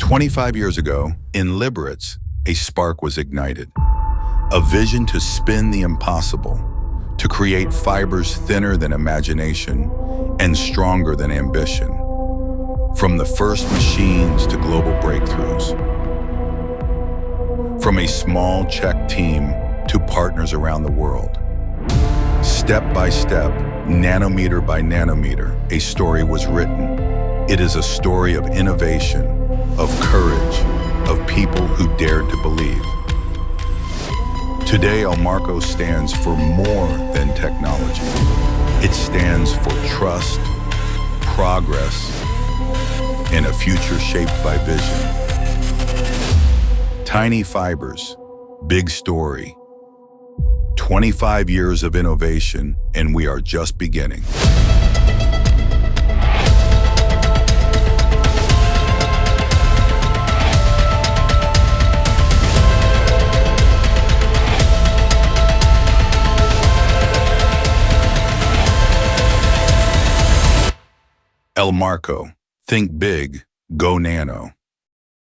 25 years ago, in Liberec, a spark was ignited. A vision to spin the impossible, to create fibers thinner than imagination and stronger than ambition. From the first machines to global breakthroughs. From a small Czech team to partners around the world. Step by step, nanometer by nanometer, a story was written. It is a story of innovation, of courage, of people who dared to believe. Today, Elmarco stands for more than technology. It stands for trust, progress, and a future shaped by vision. Tiny fibers, big story. 25 years of innovation, and we are just beginning. Elmarco, think big, go nano.